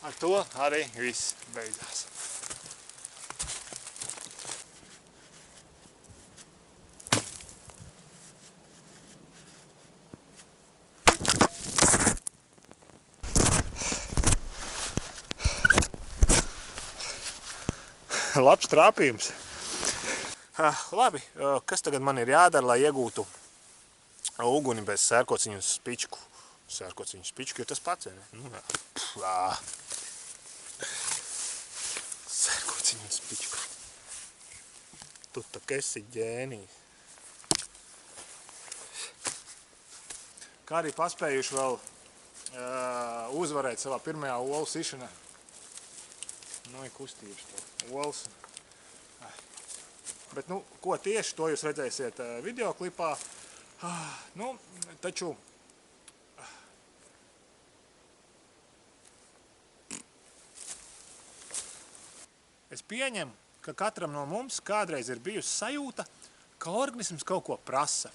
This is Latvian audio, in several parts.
Ar to arī viss beidzās. Labs trāpījums. Labi, kas tagad man ir jādara, lai iegūtu uguni bez sērkociņu spičku? Sērkociņu spičku ir tas pats, ne? Nu, jā. Sērkociņu spičku. Tu tak esi ģēnijs. Kā arī paspējuši vēl uzvarēt savā pirmajā olu sišanā. Nu, ir kustības to olas. Bet, nu, ko tieši, to jūs redzēsiet videoklipā. Nu, taču... Es pieņemu, ka katram no mums kādreiz ir bijusi sajūta, ka organisms kaut ko prasa.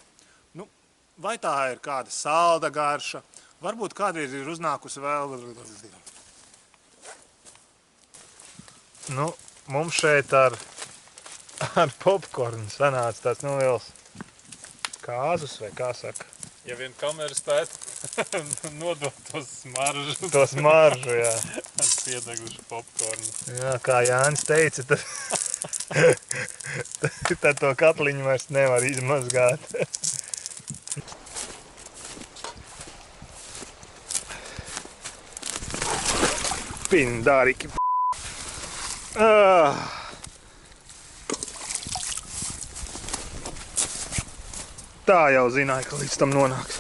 Nu, vai tā ir kāda salda garša, varbūt kādreiz ir uznākusi vēl... Nu, mums šeit ar popkornu sanāca tāds liels kāzus, vai kā saka? Ja vien kamera spētu nodot to smaržu. To smaržu, jā. Ar piedeglušu popkornu. Jā, kā Jānis teica, tad to katliņu vairs nevar izmazgāt. Pindariki. Tā jau zināju, ka līdz tam nonāks.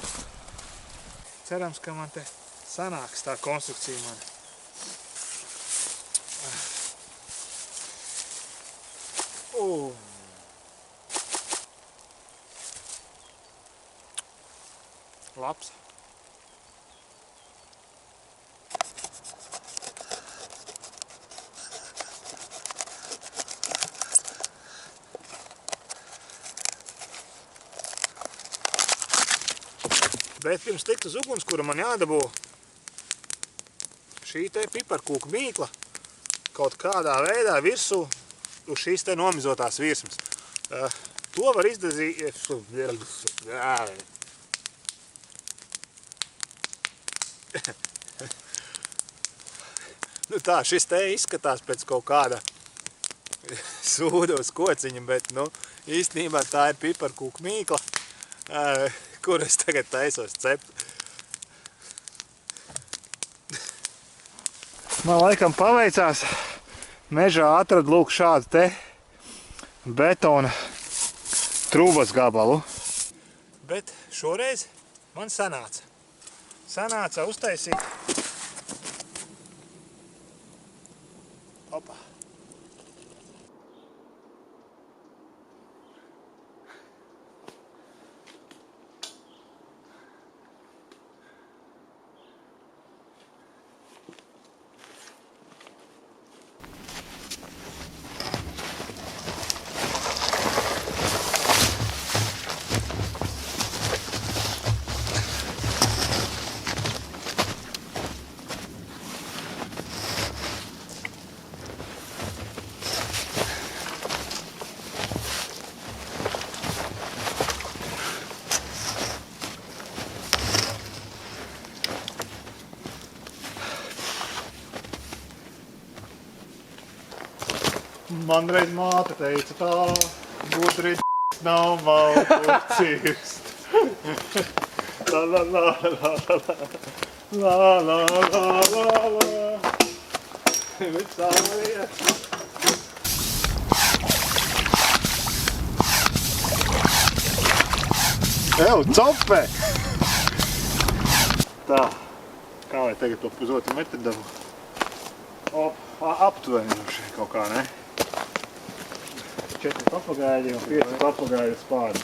Cerams, ka man te sanāks tā konstrukcija man. Labs. Bet pirms tikt uz ugunskura man jādabū šī te piparkūka mīkla kaut kādā veidā virsū uz šīs te nomizotās virsmas. To var izdarīt... Nu tā, šis te izskatās pēc kaut kāda sūda uz kociņa, bet, nu, īstenībā tā ir piparkūka mīkla, kur es tagad taisos cept. Man laikam paveicās, mežā atradu lūk šādu te betona trūbas gabalu. Bet šoreiz man sanāca. Sanāca uztaisīt. Opa. Man reiz māte teica tā, gudri nav malku cirst. La la la la la la la la la la. Victoria. Ew, copē! Tā, kā lai tagad to pusotru metru dabu? Aptuveni šeit kaut kā, ne? 4 papagaiļi un 5 papagaiļu spārni.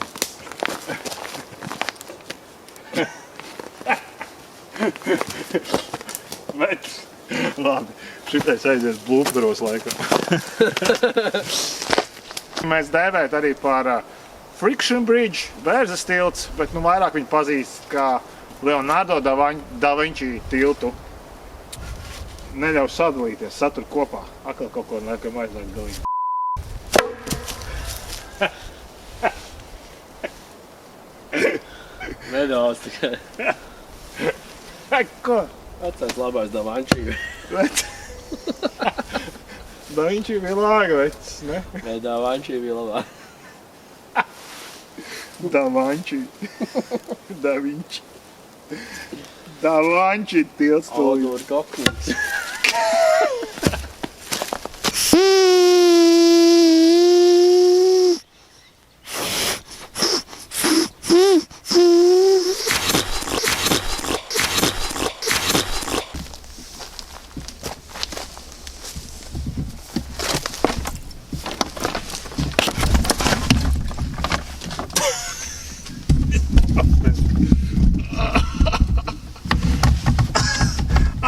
Bet, labi, šitais aizies blūpdaros laikam. Mēs dēvēt arī par Friction Bridge, Bērzes tilts, bet nu vairāk viņu pazīst kā Leonardo da Vinci tiltu. neļauj sadalīties, satur kopā. Atkal kaut ko nekam aizliek dalīt. Nedaudz tikai. Ko? Atcēs labais Davančī. Davinčī bija lāga vecs, ne? Vai Davančī bija labāk? Davančī. Davinčī. Davančī tilstulī. Aldur Koknīgs.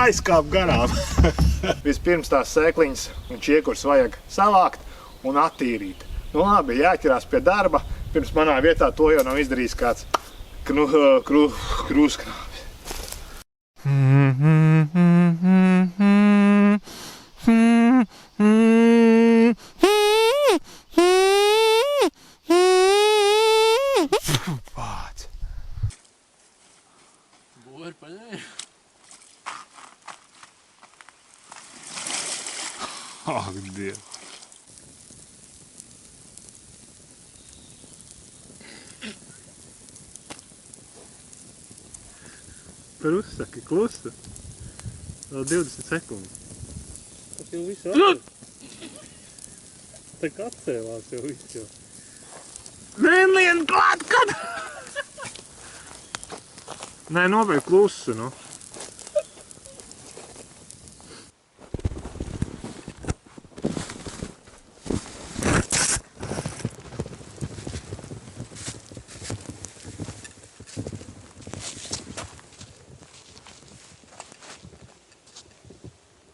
Aizkāp garām. Vispirms tās sēkliņas un čiekurs vajag savākt un attīrīt. Nu labi, jāķerās pie darba. Pirms manā vietā to jau nav izdarījis kāds krūskrāvis. Pāc. Bori paņēma. Ak, Dievs. Par uzsaki, klusu. Vēl 20 sekundes. Tas jau viss atcēl. Tā kā atcēlās jau viss jau. Nē, lien klāt, kad! Nē, nobeidz klusu, nu.